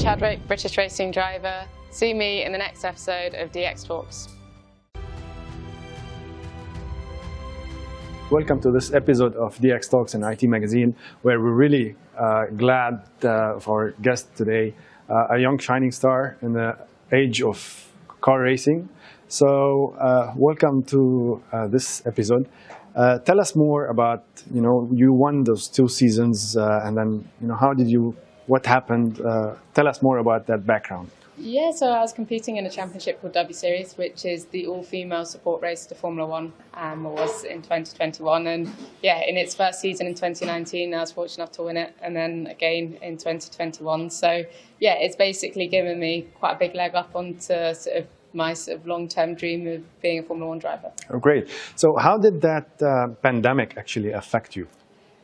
Chadwick, British racing driver. See me in the next episode of DxTalks. Welcome to this episode of DxTalks and IT Magazine, where we're really glad of our guest today, a young shining star in the age of car racing. So welcome to this episode. Tell us more about, you won those 2 seasons, and then, what happened? Tell us more about that background. Yeah, so I was competing in a championship called WSeries, which is the all-female support race to Formulaone. It was in 2021, and yeah, in its first season in 2019, I was fortunate enough to win it, and then again in 2021. So yeah, it's basically given me quite a big leg up onto my long-term dream of being a Formula 1 driver. Oh, great. So how did that pandemic actually affect you?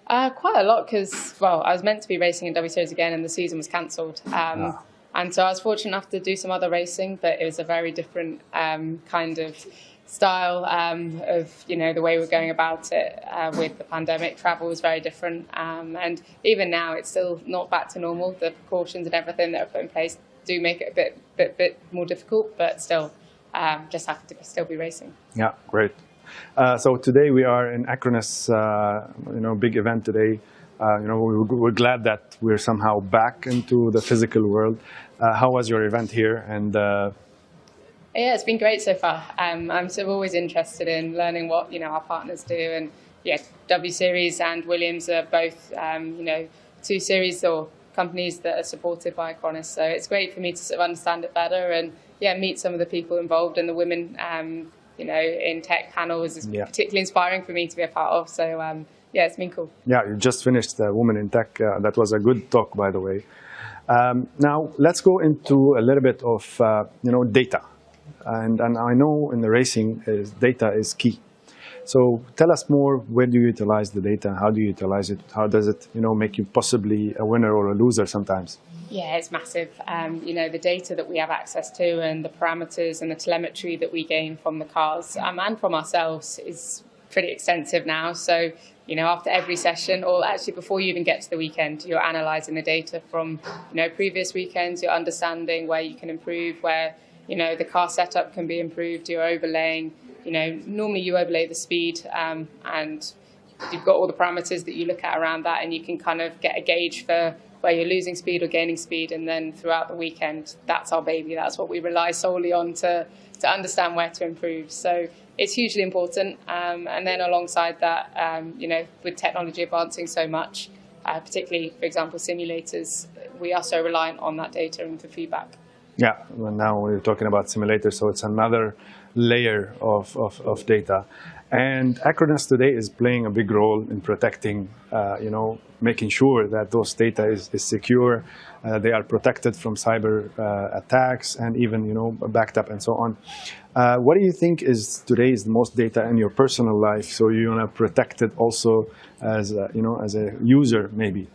Quite a lot, because, well, I was meant to be racing in WSeries again, and the season was cancelled. And so I was fortunate enough to do some other racing, but it was a very different kind of style of, the way we're going about it with the pandemic. Travel was very different. And even now, it's still not back to normal. The precautions and everything that are put in place do make it a bit more difficult, but still just happy to still be racing. Yeah, great. So today we are in Acronis, big event today. We're glad that we're somehow back into the physical world. How was your event here? And yeah, it's been great so far. I'm always interested in learning what our partners do, and yeah, WSeries and Williams are both 2 series or companies that are supported by Acronis. So it's great for me to understand it better and meet some of the people involved, and the women in tech panels is particularly inspiring for me to be a part of. So yeah, it's been cool. Yeah, you just finished the Women in Tech. That was a good talk, by the way. Now, let's go into a little bit of, data. And I know in the racing, data is key. So tell us more, where do you utilize the data? How do you utilize it? How does it, make you possibly a winner or a loser sometimes? Yeah, it's massive. The data that we have access to and the parameters and the telemetry that we gain from the cars and from ourselves is pretty extensive now. So, after every session, or actually before you even get to the weekend, you're analysing the data from, previous weekends. You're understanding where you can improve, where, the car setup can be improved. You're overlaying, normally you overlay the speed and you've got all the parameters that you look at around that, and you can kind of get a gauge for where you're losing speed or gaining speed. And then throughout the weekend, that's our baby. That's what we rely solely on to understand where to improve. So it's hugely important. And then alongside that, with technology advancing so much, particularly, for example, simulators, we are so reliant on that data and for feedback. Yeah, well, now we're talking about simulators, so it's another layer of data. And Acronis today is playing a big role in protecting, making sure that those data is secure, they are protected from cyber attacks, and even, backed up and so on. What do you think is today is the most data in your personal life, so you want to protect it also as as a user, maybe?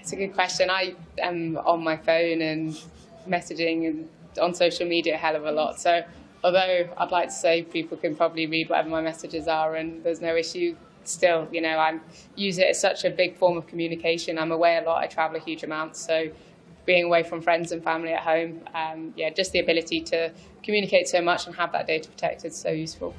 It's a good question. I am on my phone and messaging and on social media a hell of a lot. So although I'd like to say people can probably read whatever my messages are and there's no issue, still, I use it as such a big form of communication. I'm away a lot. I travel a huge amount. So being away from friends and family at home, just the ability to communicate so much and have that data protected is so useful.